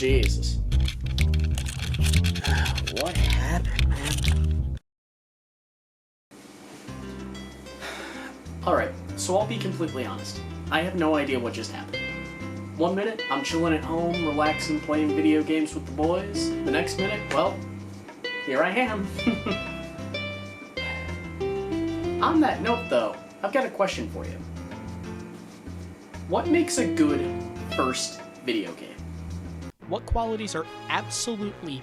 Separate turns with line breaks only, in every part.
Jesus. What happened, man? Alright, so I'll be completely honest. I have no idea what just happened. 1 minute, I'm chilling at home, relaxing, playing video games with the boys. The next minute, well, here I am. On that note, though, I've got a question for you. What makes a good first video game? What qualities are absolutely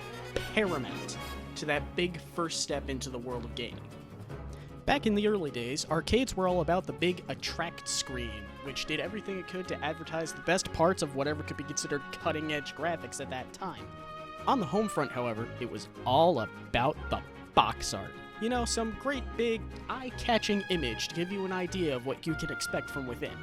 paramount to that big first step into the world of gaming? Back in the early days, arcades were all about the big attract screen, which did everything it could to advertise the best parts of whatever could be considered cutting-edge graphics at that time. On the home front, however, it was all about the box art. You know, some great big, eye-catching image to give you an idea of what you can expect from within.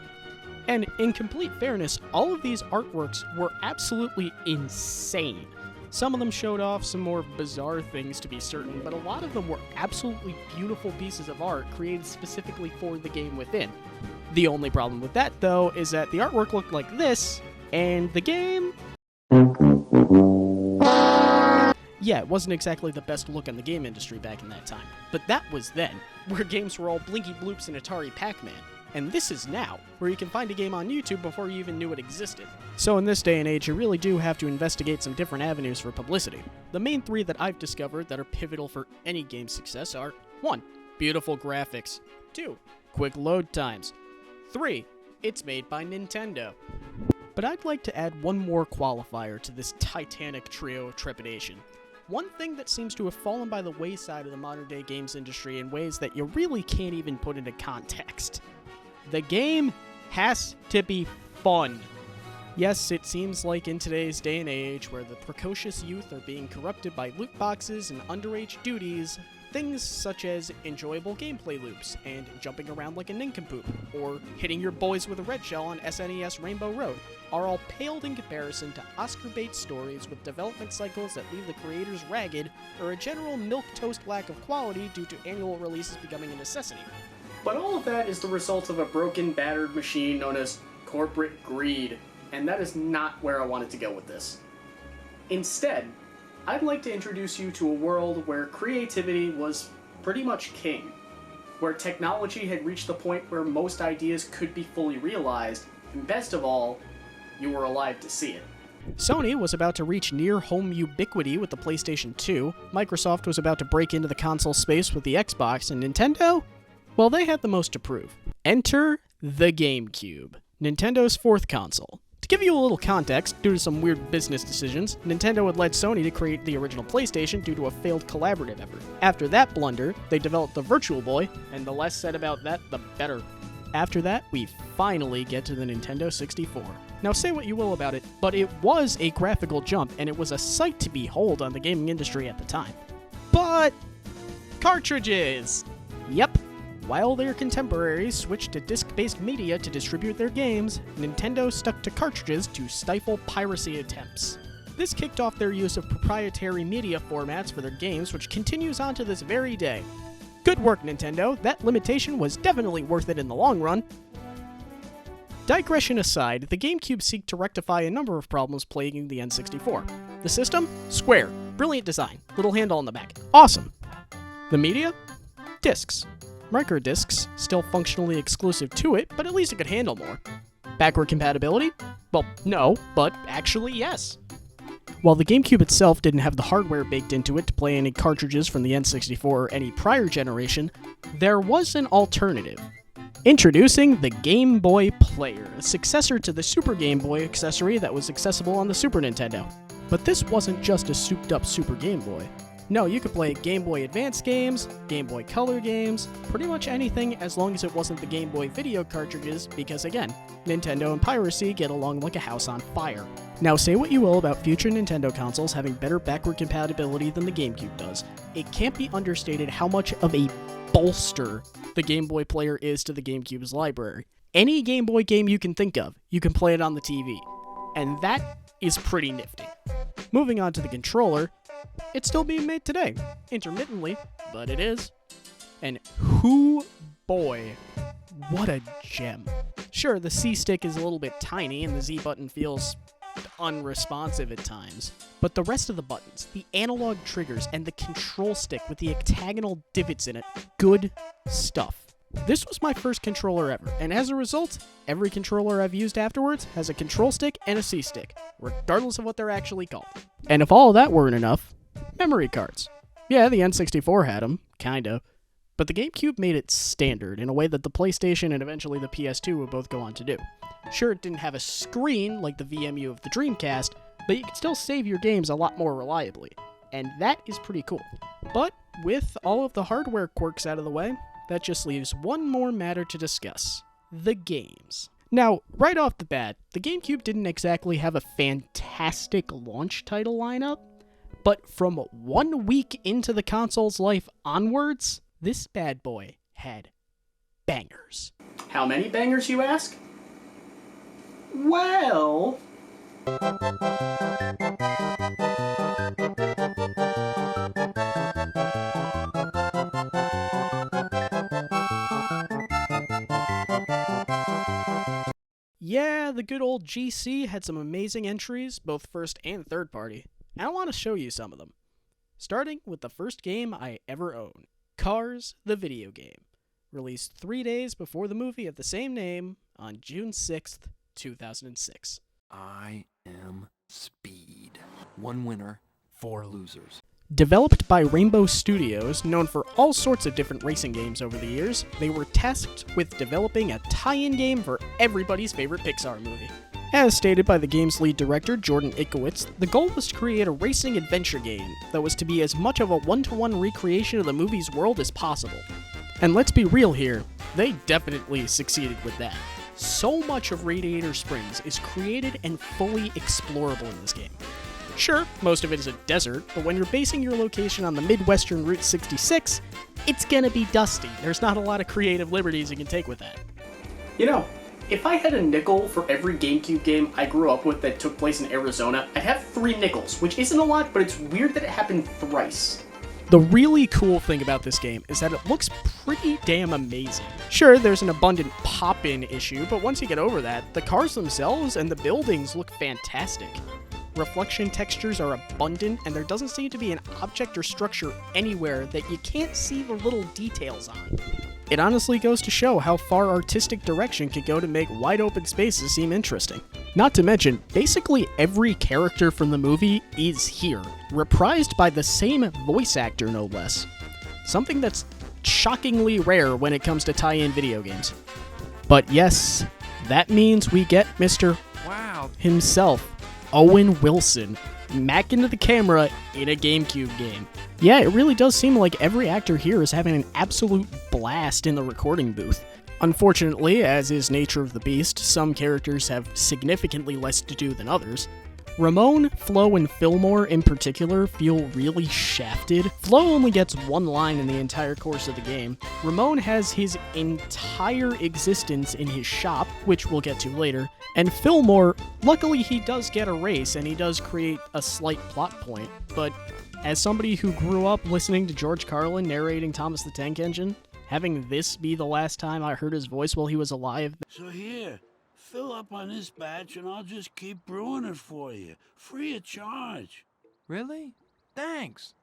And in complete fairness, all of these artworks were absolutely insane. Some of them showed off some more bizarre things, to be certain, but a lot of them were absolutely beautiful pieces of art created specifically for the game within. The only problem with that, though, is that the artwork looked like this, and the game... Yeah, it wasn't exactly the best look in the game industry back in that time. But that was then, where games were all Blinky Bloops and Atari Pac-Man. And this is now, where you can find a game on YouTube before you even knew it existed. So in this day and age, you really do have to investigate some different avenues for publicity. The main three that I've discovered that are pivotal for any game's success are 1. Beautiful graphics. 2. Quick load times. 3. It's made by Nintendo. But I'd like to add one more qualifier to this titanic trio of trepidation. One thing that seems to have fallen by the wayside of the modern-day games industry in ways that you really can't even put into context. The game has to be fun. Yes, it seems like in today's day and age, where the precocious youth are being corrupted by loot boxes and underage duties, things such as enjoyable gameplay loops and jumping around like a nincompoop, or hitting your boys with a red shell on SNES Rainbow Road, are all paled in comparison to Oscar-bait stories with development cycles that leave the creators ragged, or a general milquetoast lack of quality due to annual releases becoming a necessity. But all of that is the result of a broken, battered machine known as corporate greed, and that is not where I wanted to go with this. Instead, I'd like to introduce you to a world where creativity was pretty much king, where technology had reached the point where most ideas could be fully realized, and best of all, you were alive to see it. Sony was about to reach near-home ubiquity with the PlayStation 2, Microsoft was about to break into the console space with the Xbox, and Nintendo? Well, they had the most to prove. Enter the GameCube, Nintendo's fourth console. To give you a little context, due to some weird business decisions, Nintendo had led Sony to create the original PlayStation due to a failed collaborative effort. After that blunder, they developed the Virtual Boy, and the less said about that, the better. After that, we finally get to the Nintendo 64. Now say what you will about it, but it was a graphical jump, and it was a sight to behold on the gaming industry at the time. But... cartridges! Yep. While their contemporaries switched to disc-based media to distribute their games, Nintendo stuck to cartridges to stifle piracy attempts. This kicked off their use of proprietary media formats for their games, which continues on to this very day. Good work, Nintendo. That limitation was definitely worth it in the long run. Digression aside, the GameCube seeked to rectify a number of problems plaguing the N64. The system? Square. Brilliant design. Little handle on the back. Awesome. The media? Discs. Microdiscs, still functionally exclusive to it, but at least it could handle more. Backward compatibility? Well, no, but actually yes. While the GameCube itself didn't have the hardware baked into it to play any cartridges from the N64 or any prior generation, there was an alternative. Introducing the Game Boy Player, a successor to the Super Game Boy accessory that was accessible on the Super Nintendo. But this wasn't just a souped-up Super Game Boy. No, you could play Game Boy Advance games, Game Boy Color games, pretty much anything as long as it wasn't the Game Boy video cartridges, because again, Nintendo and piracy get along like a house on fire. Now say what you will about future Nintendo consoles having better backward compatibility than the GameCube does, it can't be understated how much of a bolster the Game Boy Player is to the GameCube's library. Any Game Boy game you can think of, you can play it on the TV. And that is pretty nifty. Moving on to the controller, it's still being made today, intermittently, but it is. And boy, what a gem. Sure, the C stick is a little bit tiny and the Z button feels unresponsive at times. But the rest of the buttons, the analog triggers, and the control stick with the octagonal divots in it, good stuff. This was my first controller ever, and as a result, every controller I've used afterwards has a control stick and a C-stick, regardless of what they're actually called. And if all that weren't enough, memory cards. Yeah, the N64 had them, kinda, but the GameCube made it standard in a way that the PlayStation and eventually the PS2 would both go on to do. Sure, it didn't have a screen like the VMU of the Dreamcast, but you could still save your games a lot more reliably, and that is pretty cool. But with all of the hardware quirks out of the way, that just leaves one more matter to discuss: the games. Now, right off the bat, the GameCube didn't exactly have a fantastic launch title lineup, but from 1 week into the console's life onwards, this bad boy had bangers. How many bangers, you ask? Well... yeah, the good old GC had some amazing entries, both first and third party, and I want to show you some of them. Starting with the first game I ever owned, Cars, the video game, released 3 days before the movie of the same name on June 6th, 2006.
I am Speed. 1 winner, 4 losers.
Developed by Rainbow Studios, known for all sorts of different racing games over the years, they were tasked with developing a tie-in game for everybody's favorite Pixar movie. As stated by the game's lead director, Jordan Ikowitz, the goal was to create a racing adventure game that was to be as much of a one-to-one recreation of the movie's world as possible. And let's be real here, they definitely succeeded with that. So much of Radiator Springs is created and fully explorable in this game. Sure, most of it is a desert, but when you're basing your location on the Midwestern Route 66, it's gonna be dusty. There's not a lot of creative liberties you can take with that. You know, if I had a nickel for every GameCube game I grew up with that took place in Arizona, I'd have 3 nickels, which isn't a lot, but it's weird that it happened thrice. The really cool thing about this game is that it looks pretty damn amazing. Sure, there's an abundant pop-in issue, but once you get over that, the cars themselves and the buildings look fantastic. Reflection textures are abundant, and there doesn't seem to be an object or structure anywhere that you can't see the little details on. It honestly goes to show how far artistic direction can go to make wide open spaces seem interesting. Not to mention, basically every character from the movie is here, reprised by the same voice actor no less. Something that's shockingly rare when it comes to tie-in video games. But yes, that means we get Mr. Wow himself, Owen Wilson, back into the camera in a GameCube game. Yeah, it really does seem like every actor here is having an absolute blast in the recording booth. Unfortunately, as is nature of the beast, some characters have significantly less to do than others. Ramon, Flo, and Fillmore in particular feel really shafted. Flo only gets 1 line in the entire course of the game. Ramon has his entire existence in his shop, which we'll get to later. And Fillmore, luckily he does get a race and he does create a slight plot point, but as somebody who grew up listening to George Carlin narrating Thomas the Tank Engine, having this be the last time I heard his voice while he was alive...
So here, fill up on this batch and I'll just keep brewing it for you, free of charge.
Really? Thanks.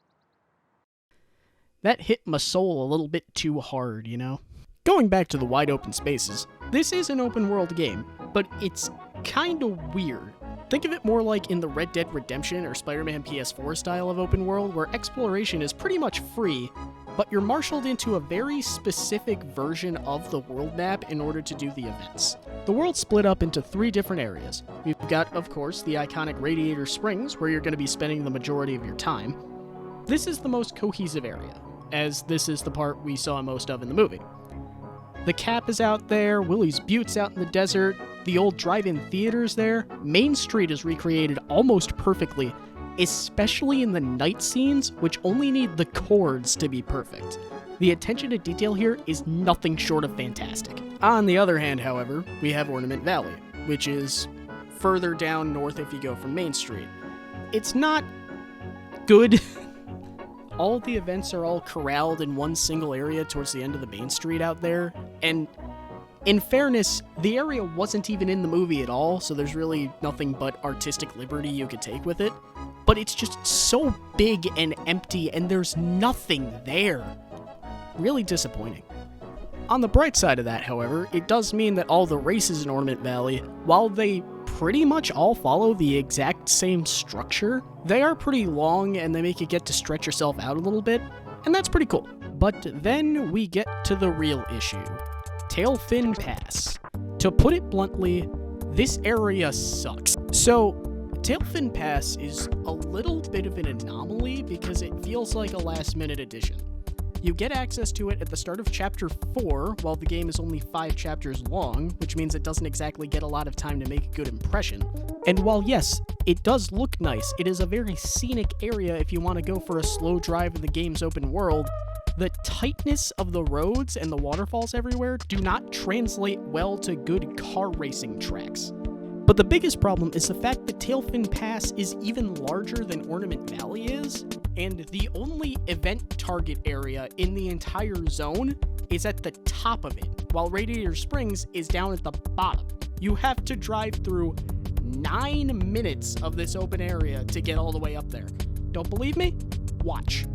That hit my soul a little bit too hard, you know? Going back to the wide open spaces, this is an open world game, but it's kinda weird. Think of it more like in the Red Dead Redemption or Spider-Man PS4 style of open world, where exploration is pretty much free, but you're marshaled into a very specific version of the world map in order to do the events. The world's split up into 3 different areas. We've got, of course, the iconic Radiator Springs, where you're going to be spending the majority of your time. This is the most cohesive area, as this is the part we saw most of in the movie. The Cap is out there, Willie's Butte's out in the desert, the old drive-in theater's there. Main Street is recreated almost perfectly, especially in the night scenes, which only need the chords to be perfect. The attention to detail here is nothing short of fantastic. On the other hand, however, we have Ornament Valley, which is further down north if you go from Main Street. It's not good. All of the events are all corralled in one single area towards the end of the main street out there, and In fairness, the area wasn't even in the movie at all, so there's really nothing but artistic liberty you could take with it. But it's just so big and empty, and there's nothing there. Really disappointing. On the bright side of that, however, it does mean that all the races in Ornament Valley, while they pretty much all follow the exact same structure, they are pretty long and they make you get to stretch yourself out a little bit, and that's pretty cool. But then we get to the real issue. Tailfin Pass. To put it bluntly, this area sucks. So, Tailfin Pass is a little bit of an anomaly because it feels like a last-minute addition. You get access to it at the start of Chapter 4, while the game is only 5 chapters long, which means it doesn't exactly get a lot of time to make a good impression. And while yes, it does look nice, it is a very scenic area if you want to go for a slow drive in the game's open world, the tightness of the roads and the waterfalls everywhere do not translate well to good car racing tracks. But the biggest problem is the fact that Tailfin Pass is even larger than Ornament Valley is, and the only event target area in the entire zone is at the top of it, while Radiator Springs is down at the bottom. You have to drive through 9 minutes of this open area to get all the way up there. Don't believe me? Watch.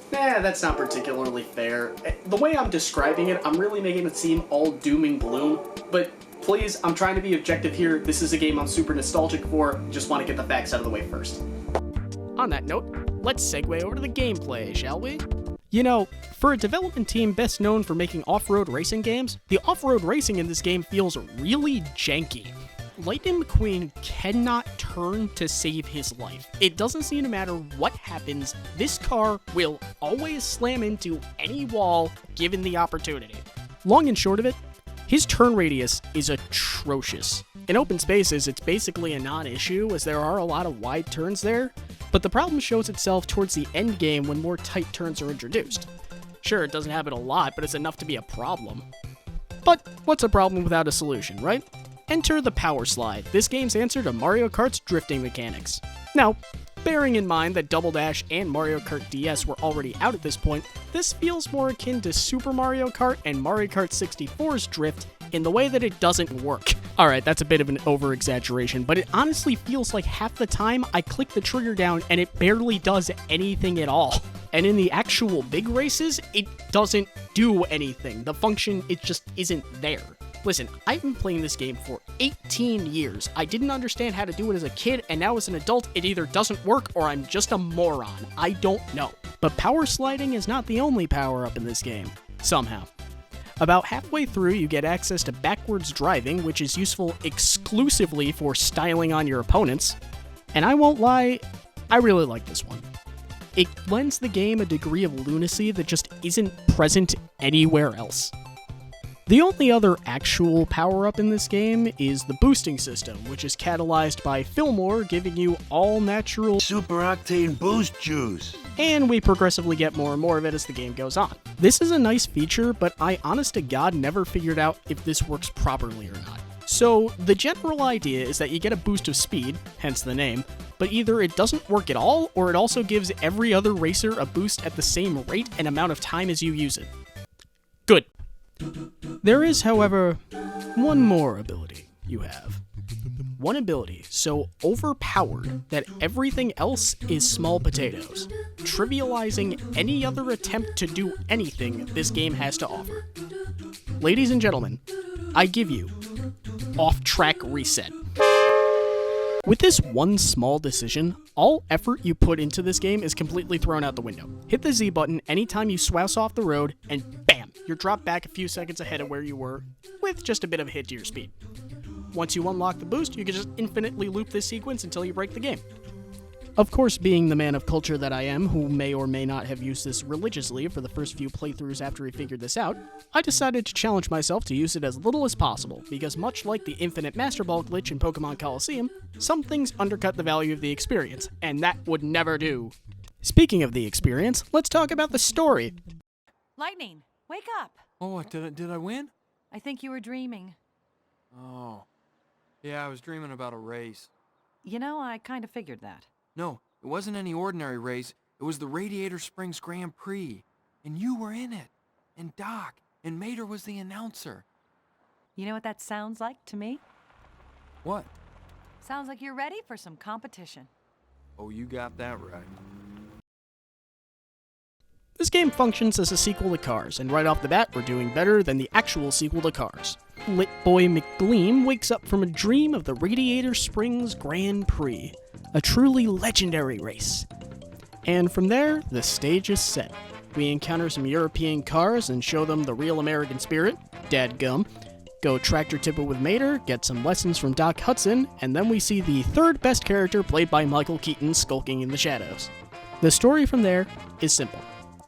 Nah, that's not particularly fair. The way I'm describing it, I'm really making it seem all doom and gloom, but please, I'm trying to be objective here. This is a game I'm super nostalgic for. Just want to get the facts out of the way first. On that note, let's segue over to the gameplay, shall we? You know, for a development team best known for making off-road racing games, the off-road racing in this game feels really janky. Lightning McQueen cannot turn to save his life. It doesn't seem to matter what happens, this car will always slam into any wall given the opportunity. Long and short of it, his turn radius is atrocious. In open spaces, it's basically a non-issue as there are a lot of wide turns there, but the problem shows itself towards the end game when more tight turns are introduced. Sure, it doesn't happen a lot, but it's enough to be a problem. But what's a problem without a solution, right? Enter the Power Slide, this game's answer to Mario Kart's drifting mechanics. Now, bearing in mind that Double Dash and Mario Kart DS were already out at this point, this feels more akin to Super Mario Kart and Mario Kart 64's drift in the way that it doesn't work. Alright, that's a bit of an over-exaggeration, but it honestly feels like half the time I click the trigger down and it barely does anything at all. And in the actual big races, it doesn't do anything. The function, it just isn't there. Listen, I've been playing this game for 18 years. I didn't understand how to do it as a kid, and now as an adult, it either doesn't work or I'm just a moron. I don't know. But power sliding is not the only power-up in this game. Somehow. About halfway through, you get access to backwards driving, which is useful exclusively for styling on your opponents. And I won't lie, I really like this one. It lends the game a degree of lunacy that just isn't present anywhere else. The only other actual power-up in this game is the boosting system, which is catalyzed by Fillmore giving you all-natural
Super octane boost juice.
And we progressively get more and more of it as the game goes on. This is a nice feature, but I honest to God never figured out if this works properly or not. So, the general idea is that you get a boost of speed, hence the name, but either it doesn't work at all, or it also gives every other racer a boost at the same rate and amount of time as you use it. Good. There is, however, one more ability you have. One ability so overpowered that everything else is small potatoes, trivializing any other attempt to do anything this game has to offer. Ladies and gentlemen, I give you Off-Track Reset. With this one small decision, all effort you put into this game is completely thrown out the window. Hit the Z button anytime you swouse off the road, and bam, you're dropped back a few seconds ahead of where you were, with just a bit of a hit to your speed. Once you unlock the boost, you can just infinitely loop this sequence until you break the game. Of course, being the man of culture that I am, who may or may not have used this religiously for the first few playthroughs after he figured this out, I decided to challenge myself to use it as little as possible, because much like the infinite Master Ball glitch in Pokemon Colosseum, some things undercut the value of the experience, and that would never do. Speaking of the experience, let's talk about the story.
Lightning, wake up!
Oh, did I win?
I think you were dreaming.
Oh. Yeah, I was dreaming about a race.
You know, I kind of figured that.
No, it wasn't any ordinary race. It was the Radiator Springs Grand Prix. And you were in it. and Doc, and Mater was the announcer.
You know what that sounds like to me?
What?
Sounds like you're ready for some competition.
Oh, you got that right.
This game functions as a sequel to Cars, and right off the bat, we're doing better than the actual sequel to Cars. Lit Boy McGleam wakes up from a dream of the Radiator Springs Grand Prix, a truly legendary race. And from there, the stage is set. We encounter some European cars and show them the real American spirit, dadgum, go tractor tip it with Mater, get some lessons from Doc Hudson, and then we see the third best character played by Michael Keaton skulking in the shadows. The story from there is simple.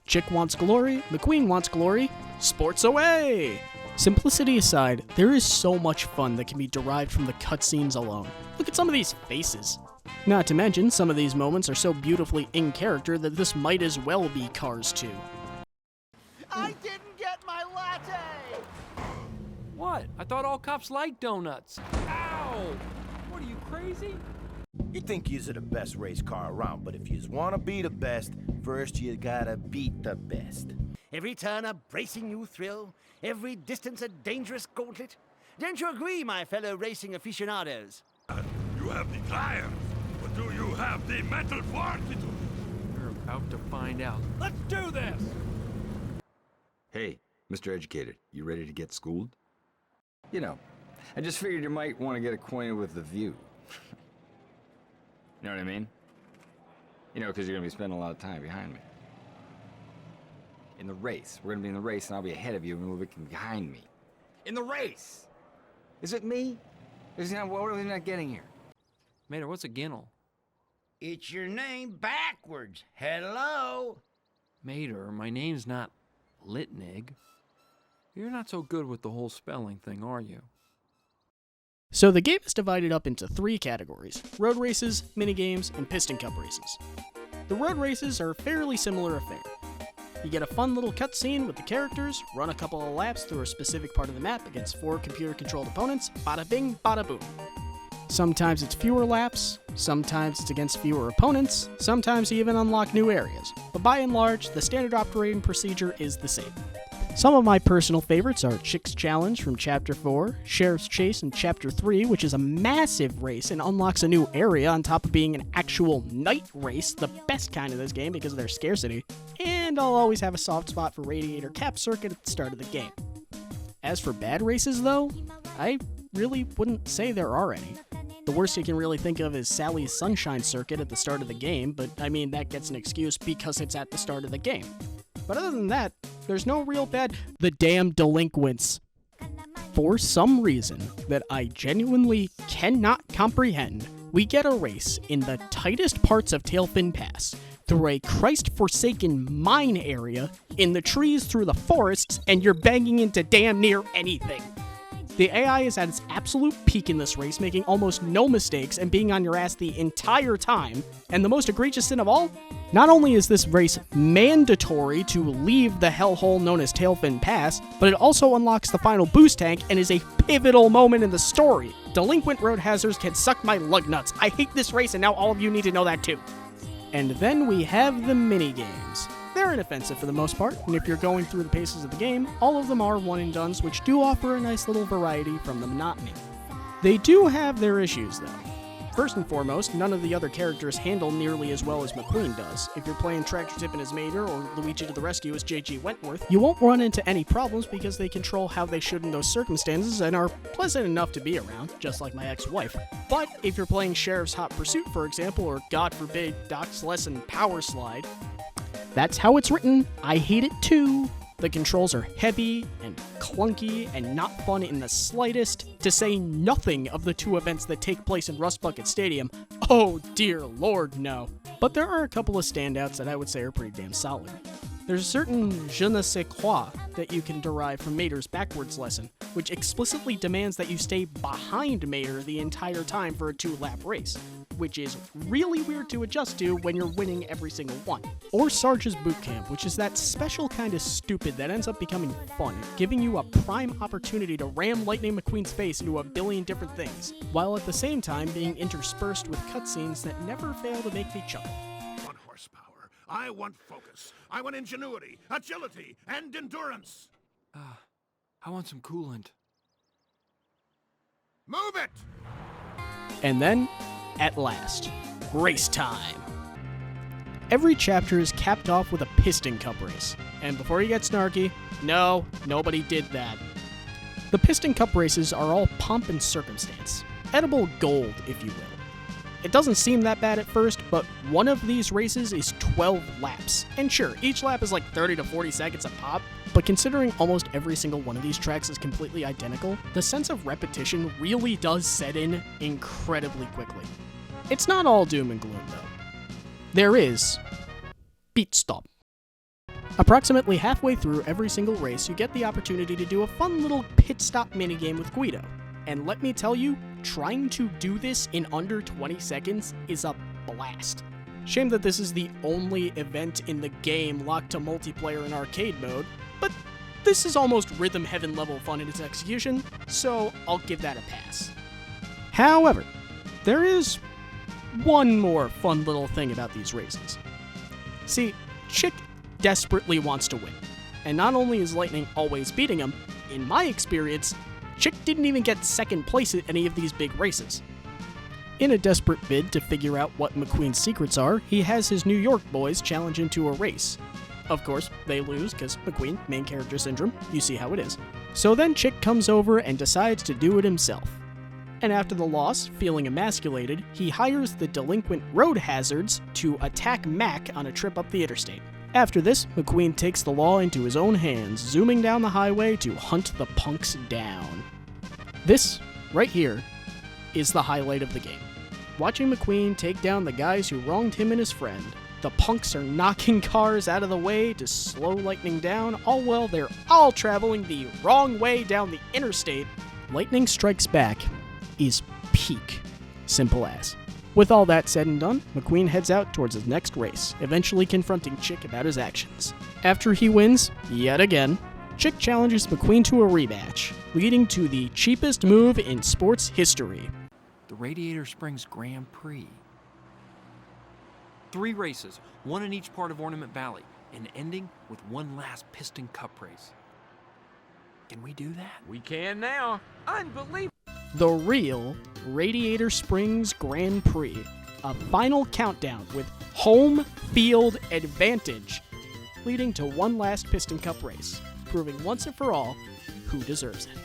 Chick wants glory, McQueen wants glory, sports away! Simplicity aside, there is so much fun that can be derived from the cutscenes alone. Look at some of these faces. Not to mention, some of these moments are so beautifully in character that this might as well be Cars 2.
I didn't get my latte!
What? I thought all cops like donuts. Ow! What are you, crazy?
You think you're the best race car around, but if you want to be the best, first you gotta beat the best. Every turn a bracing new thrill, every distance a dangerous gauntlet. Don't you agree, my fellow racing aficionados?
You have the tires, but do you have the mental fortitude?
We're about to find out. Let's do this!
Hey, Mr. Educated, you ready to get schooled? You know, I just figured you might want to get acquainted with the view. You know what I mean? You know, because you're going to be spending a lot of time behind me. In the race. We're going to be in the race, and I'll be ahead of you, and you'll be behind me. In the race! Is it me? What are we not getting here?
Mater, what's a ginnel?
It's your name backwards. Hello?
Mater, my name's not Litnig. You're not so good with the whole spelling thing, are you?
So the game is divided up into 3 categories: road races, minigames, and piston cup races. The road races are a fairly similar affair. You get a fun little cutscene with the characters, run a couple of laps through a specific part of the map against 4 computer-controlled opponents, bada bing, bada boom. Sometimes it's fewer laps, sometimes it's against fewer opponents, sometimes you even unlock new areas, but by and large, the standard operating procedure is the same. Some of my personal favorites are Chick's Challenge from Chapter 4, Sheriff's Chase in Chapter 3, which is a massive race and unlocks a new area on top of being an actual night race, the best kind of this game because of their scarcity, and I'll always have a soft spot for Radiator Cap Circuit at the start of the game. As for bad races though, I really wouldn't say there are any. The worst you can really think of is Sally's Sunshine Circuit at the start of the game, but I mean that gets an excuse because it's at the start of the game. But other than that, there's no real bad. The damn delinquents. For some reason that I genuinely cannot comprehend, we get a race in the tightest parts of Tailfin Pass, through a Christ-forsaken mine area, in the trees through the forests, and you're banging into damn near anything. The AI is at its absolute peak in this race, making almost no mistakes and being on your ass the entire time. And the most egregious sin of all? Not only is this race mandatory to leave the hellhole known as Tailfin Pass, but it also unlocks the final boost tank and is a pivotal moment in the story. Delinquent road hazards can suck my lug nuts. I hate this race, and now all of you need to know that too. And then we have the minigames. They're inoffensive for the most part, and if you're going through the paces of the game, all of them are one-and-dones, which do offer a nice little variety from the monotony. They do have their issues, though. First and foremost, none of the other characters handle nearly as well as McQueen does. If you're playing Tractor Tippin' as Mater or Luigi to the Rescue as J.G. Wentworth, you won't run into any problems because they control how they should in those circumstances and are pleasant enough to be around, just like my ex-wife. But if you're playing Sheriff's Hot Pursuit, for example, or God forbid, Doc's Lesson Power Slide, that's how it's written. I hate it too. The controls are heavy and clunky and not fun in the slightest, to say nothing of the 2 events that take place in Rust Bucket Stadium. Oh dear lord, no. But there are a couple of standouts that I would say are pretty damn solid. There's a certain je ne sais quoi that you can derive from Mater's backwards lesson, which explicitly demands that you stay behind Mater the entire time for a 2-lap race, which is really weird to adjust to when you're winning every single one. Or Sarge's Boot Camp, which is that special kind of stupid that ends up becoming fun, giving you a prime opportunity to ram Lightning McQueen's face into a billion different things, while at the same time being interspersed with cutscenes that never fail to make me chuckle.
1 horsepower, I want focus. I want ingenuity, agility, and endurance.
I want some coolant.
Move it!
And then, at last, race time. Every chapter is capped off with a piston cup race. And before you get snarky, no, nobody did that. The piston cup races are all pomp and circumstance. Edible gold, if you will. It doesn't seem that bad at first, but one of these races is 12 laps. And sure, each lap is like 30 to 40 seconds a pop, but considering almost every single one of these tracks is completely identical, the sense of repetition really does set in incredibly quickly. It's not all doom and gloom, though. There is pit stop. Approximately halfway through every single race, you get the opportunity to do a fun little pit stop minigame with Guido. And let me tell you, trying to do this in under 20 seconds is a blast. Shame that this is the only event in the game locked to multiplayer and arcade mode, but this is almost Rhythm Heaven level fun in its execution, so I'll give that a pass. However, there is one more fun little thing about these races. See, Chick desperately wants to win, and not only is Lightning always beating him, in my experience, Chick didn't even get second place at any of these big races. In a desperate bid to figure out what McQueen's secrets are, he has his New York boys challenge into a race. Of course, they lose because McQueen, main character syndrome, you see how it is. So then Chick comes over and decides to do it himself. And after the loss, feeling emasculated, he hires the delinquent road hazards to attack Mac on a trip up the interstate. After this, McQueen takes the law into his own hands, zooming down the highway to hunt the punks down. This, right here, is the highlight of the game. Watching McQueen take down the guys who wronged him and his friend. The punks are knocking cars out of the way to slow Lightning down, all while they're all traveling the wrong way down the interstate. Lightning Strikes Back is peak. Simple as. With all that said and done, McQueen heads out towards his next race, eventually confronting Chick about his actions. After he wins, yet again, Chick challenges McQueen to a rematch, leading to the cheapest move in sports history.
The Radiator Springs Grand Prix. 3 races, one in each part of Ornament Valley, and ending with one last Piston Cup race. Can we do that?
We can now. Unbelievable.
The real Radiator Springs Grand Prix, a final countdown with home field advantage, leading to one last Piston Cup race, proving once and for all who deserves it.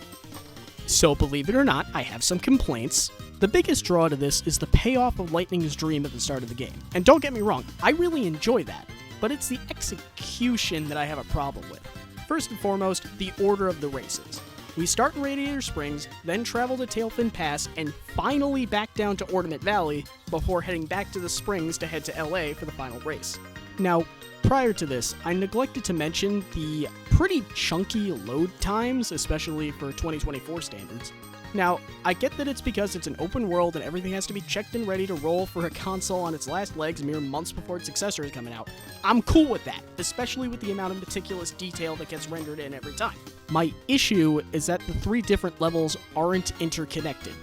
So believe it or not, I have some complaints. The biggest draw to this is the payoff of Lightning's dream at the start of the game. And don't get me wrong, I really enjoy that, but it's the execution that I have a problem with. First and foremost, the order of the races. We start in Radiator Springs, then travel to Tailfin Pass, and finally back down to Ornament Valley before heading back to the Springs to head to LA for the final race. Now, prior to this, I neglected to mention the pretty chunky load times, especially for 2024 standards. Now, I get that it's because it's an open world and everything has to be checked and ready to roll for a console on its last legs mere months before its successor is coming out. I'm cool with that, especially with the amount of meticulous detail that gets rendered in every time. My issue is that the 3 different levels aren't interconnected.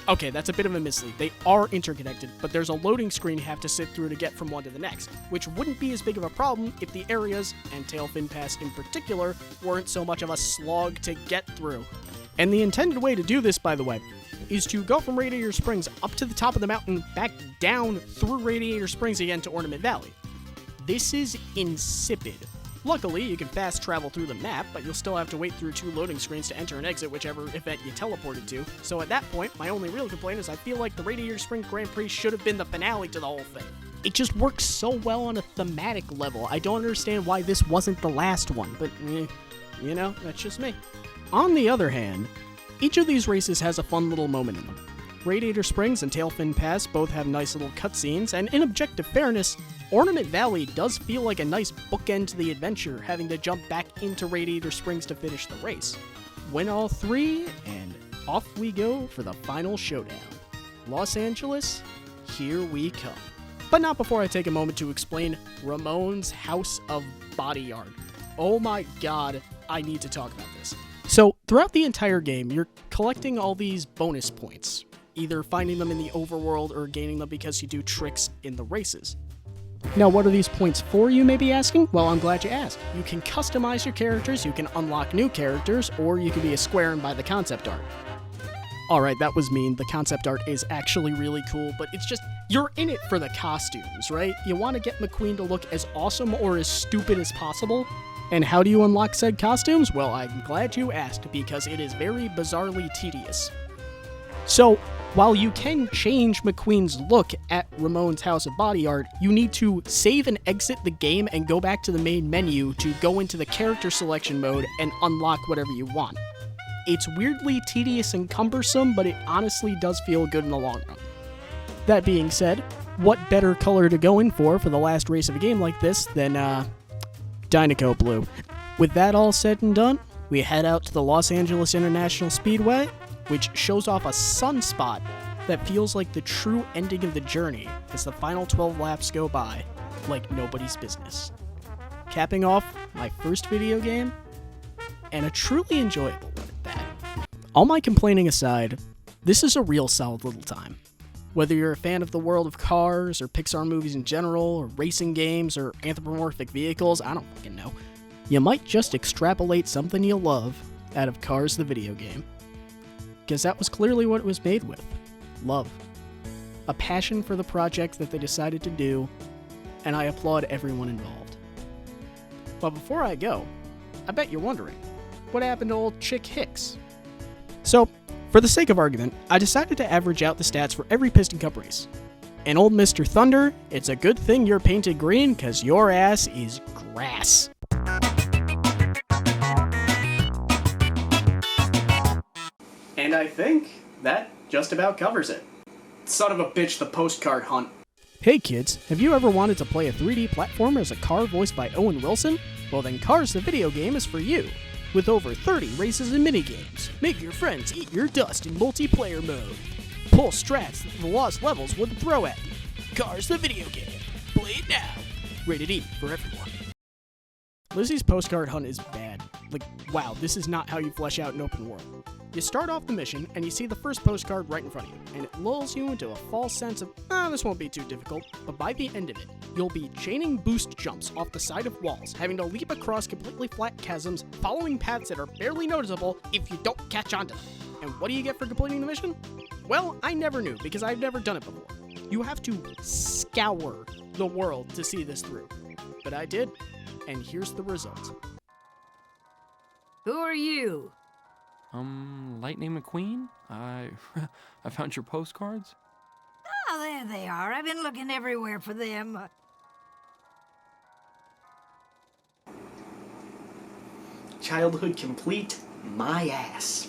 Okay, that's a bit of a mislead. They are interconnected, but there's a loading screen you have to sit through to get from one to the next, which wouldn't be as big of a problem if the areas, and Tailfin Pass in particular, weren't so much of a slog to get through. And the intended way to do this, by the way, is to go from Radiator Springs up to the top of the mountain, back down through Radiator Springs again to Ornament Valley. This is insipid. Luckily, you can fast travel through the map, but you'll still have to wait through 2 loading screens to enter and exit whichever event you teleported to. So at that point, my only real complaint is I feel like the Radiator Springs Grand Prix should have been the finale to the whole thing. It just works so well on a thematic level. I don't understand why this wasn't the last one, but you know, that's just me. On the other hand, each of these races has a fun little moment in them. Radiator Springs and Tailfin Pass both have nice little cutscenes, and in objective fairness, Ornament Valley does feel like a nice bookend to the adventure, having to jump back into Radiator Springs to finish the race. Win all 3, and off we go for the final showdown. Los Angeles, here we come. But not before I take a moment to explain Ramon's House of Body Art. Oh my god, I need to talk about this. So, throughout the entire game, you're collecting all these bonus points, either finding them in the overworld or gaining them because you do tricks in the races. Now, what are these points for, you may be asking? Well, I'm glad you asked. You can customize your characters, you can unlock new characters, or you can be a square and buy the concept art. Alright, that was mean. The concept art is actually really cool, but it's just, you're in it for the costumes, right? You want to get McQueen to look as awesome or as stupid as possible. And how do you unlock said costumes? Well, I'm glad you asked, because it is very bizarrely tedious. So, while you can change McQueen's look at Ramon's House of Body Art, you need to save and exit the game and go back to the main menu to go into the character selection mode and unlock whatever you want. It's weirdly tedious and cumbersome, but it honestly does feel good in the long run. That being said, what better color to go in for the last race of a game like this than, Dynaco Blue. With that all said and done, we head out to the Los Angeles International Speedway, which shows off a sunspot that feels like the true ending of the journey as the final 12 laps go by like nobody's business. Capping off my first video game, and a truly enjoyable one at that. All my complaining aside, this is a real solid little time. Whether you're a fan of the world of cars, or Pixar movies in general, or racing games, or anthropomorphic vehicles, I don't fucking know. You might just extrapolate something you love out of Cars the video game. Because that was clearly what it was made with. Love. A passion for the project that they decided to do, and I applaud everyone involved. But before I go, I bet you're wondering, what happened to old Chick Hicks? So, for the sake of argument, I decided to average out the stats for every Piston Cup race. And old Mr. Thunder, it's a good thing you're painted green, cause your ass is grass. And I think that just about covers it. Son of a bitch, the postcard hunt. Hey kids, have you ever wanted to play a 3D platformer as a car voiced by Owen Wilson? Well then Cars the video game is for you. With over 30 races and minigames, make your friends eat your dust in multiplayer mode. Pull strats that the lost levels wouldn't throw at you. Cars the video game. Play it now. Rated E for everyone. Lizzie's postcard hunt is bad. Like, wow, this is not how you flesh out an open world. You start off the mission, and you see the first postcard right in front of you, and it lulls you into a false sense of, this won't be too difficult, but by the end of it, you'll be chaining boost jumps off the side of walls, having to leap across completely flat chasms, following paths that are barely noticeable if you don't catch on to them. And what do you get for completing the mission? Well, I never knew, because I've never done it before. You have to scour the world to see this through. But I did, and here's the result.
Who are you?
Lightning McQueen? I found your postcards.
Oh, there they are. I've been looking everywhere for them.
Childhood complete, my ass.